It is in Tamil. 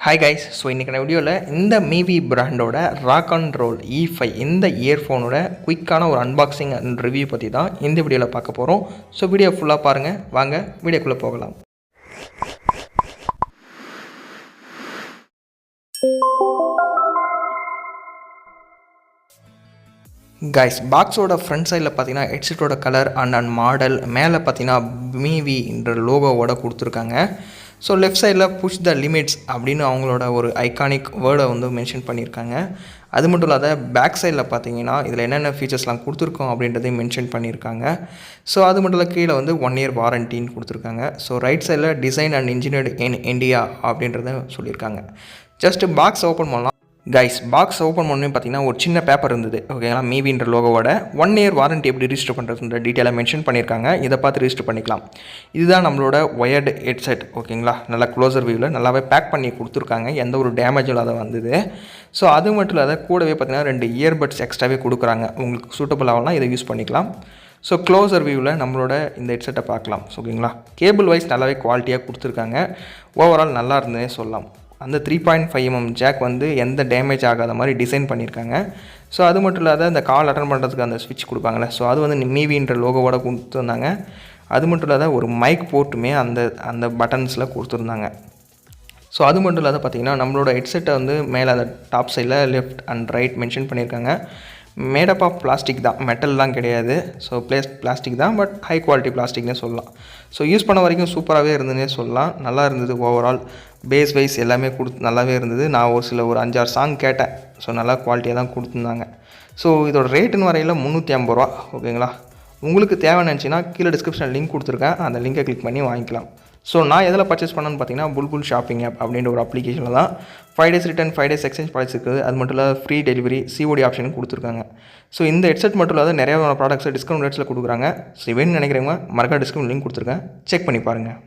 Hi guys, so இன்னைக்கு நான் வீடியோவில் இந்த MIVI பிராண்டோட ராக் அண்ட் ரோல் E5 இந்த இயர்ஃபோனோட குயிக்கான ஒரு அன்பாக்சிங் அண்ட் ரிவ்யூ பற்றி தான் இந்த வீடியோவில் பார்க்க போகிறோம். ஸோ வீடியோ ஃபுல்லாக பாருங்கள், வாங்க வீடியோக்குள்ளே போகலாம். கைஸ், பாக்ஸோட ஃப்ரண்ட் சைடில் பார்த்தீங்கன்னா ஹெட்செட்டோட கலர் அண்ட் மாடல், மேலே பார்த்தீங்கன்னா MIVI என்ற லோகோவோட கொடுத்துருக்காங்க. ஸோ லெஃப்ட் சைடில் புஷ் த லிமிட்ஸ் அப்படின்னு அவங்களோட ஒரு ஐகானிக் வேர்டை வந்து மென்ஷன் பண்ணியிருக்காங்க. அது மட்டும் இல்லாத பேக் சைடில் பார்த்தீங்கன்னா இதில் என்னென்ன ஃபீச்சர்ஸ்லாம் கொடுத்துருக்கோம் அப்படின்றதையும் மென்ஷன் பண்ணியிருக்காங்க. ஸோ அது மட்டும் இல்லை, கீழே வந்து 1 year வாரண்டின்னு கொடுத்துருக்காங்க. ஸோ ரைட் சைடில் design and engineered in India அப்படின்றத சொல்லியிருக்காங்க. ஜஸ்ட்டு பாக்ஸ் ஓப்பன் பண்ணலாம். கைஸ், பாக்ஸ் ஓப்பன் பண்ணி பார்த்தீங்கன்னா ஒரு சின்ன பேப்பர் இருந்தது, ஓகேங்களா. MIVIன்ற லோகோவோட 1 year வாரண்டி எப்படி ரிஜிஸ்டர் பண்ணுறதுன்ற டீட்டெயிலாக மென்ஷன் பண்ணியிருக்காங்க. இதை பார்த்து ரிஜிஸ்டர் பண்ணிக்கலாம். இதுதான் நம்மளோட ஒயர்டு ஹெட்செட், ஓகேங்களா. நல்லா க்ளோசர் வியூவில் நல்லாவே பேக் பண்ணி கொடுத்துருக்காங்க, எந்த ஒரு டேமேஜும் இல்லாத வந்தது. ஸோ அது மட்டும் இல்லாத கூடவே பார்த்தீங்கன்னா 2 இயர்பட்ஸ் எக்ஸ்ட்ராவே கொடுக்குறாங்க. உங்களுக்கு சூட்டபுள் ஆகலாம், இதை யூஸ் பண்ணிக்கலாம். ஸோ க்ளோசர் வியூவில் நம்மளோட இந்த ஹெட்செட்டை பார்க்கலாம், ஓகேங்களா. கேபிள் வைஸ் நல்லாவே குவாலிட்டியாக கொடுத்துருக்காங்க. ஓவரால் நல்லா இருந்ததே சொல்லலாம். அந்த 3.5 mm ஜாக் வந்து எந்த டேமேஜ் ஆகாத மாதிரி டிசைன் பண்ணியிருக்காங்க. ஸோ அது மட்டும் இல்லாத இந்த கால் அட்டன் பண்ணுறதுக்கு அந்த ஸ்விட்ச் கொடுப்பாங்களே, ஸோ அது வந்து MIVIன்ற லோகோவோட கொடுத்துருந்தாங்க. அது மட்டும் இல்லாத ஒரு மைக் போர்ட்டுமே அந்த பட்டன்ஸில் கொடுத்துருந்தாங்க. ஸோ அது மட்டும் இல்லாத பார்த்திங்கன்னா நம்மளோட ஹெட்செட்டை வந்து மேலே அந்த டாப் சைடில் லெஃப்ட் அண்ட் ரைட் மென்ஷன் பண்ணியிருக்காங்க. மேடப் ஆஃப் பிளாஸ்டிக் தான், மெட்டல்லாம் கிடையாது. ஸோ பிளாஸ்டிக் தான், பட் ஹை குவாலிட்டி பிளாஸ்டிக்னே சொல்லலாம். ஸோ யூஸ் பண்ண வரைக்கும் சூப்பராகவே இருந்ததுன்னே சொல்லலாம். நல்லா இருந்தது. ஓவரால் பேஸ் வைஸ் எல்லாமே நல்லாவே இருந்தது. நான் ஒரு 5-6 சாங் கேட்டேன். ஸோ நல்லா குவாலிட்டியாக தான் கொடுத்துருந்தாங்க. ஸோ இதோட ரேட்டுன்னு வரையில் 350 ரூபா, ஓகேங்களா. உங்களுக்கு தேவைன்னு நினச்சின்னா கீழே டிஸ்கிரிப்ஷனில் லிங்க் கொடுத்துருக்கேன், அந்த லிங்கை கிளிக் பண்ணி வாங்கிக்கலாம். ஸோ நான் எதில் பர்ச்சேஸ் பண்ணேன்னு பார்த்தீங்கன்னா புல்புல் ஷாப்பிங் ஆப் அப்படின்ற ஒரு அப்ளிகேஷனில் தான். 5 days return, 5 days exchange policy இருக்குது. அது மட்டும் இல்லாத ஃப்ரீ டெலிவரி, COD ஆப்ஷனும் கொடுத்துருக்காங்க. ஸோ இந்த ஹெட்செட் மட்டும் இல்லாத நிறைய ப்ராடக்ட்ஸை டிஸ்கவுண்ட் ரேட்ஸில் கொடுக்குறாங்க. ஸோ வேணும்னு நினைக்கிறவங்க மறக்காம டிஸ்கவுண்ட் லிங்க் கொடுத்துருக்கேன், செக் பண்ணி பாருங்கள்.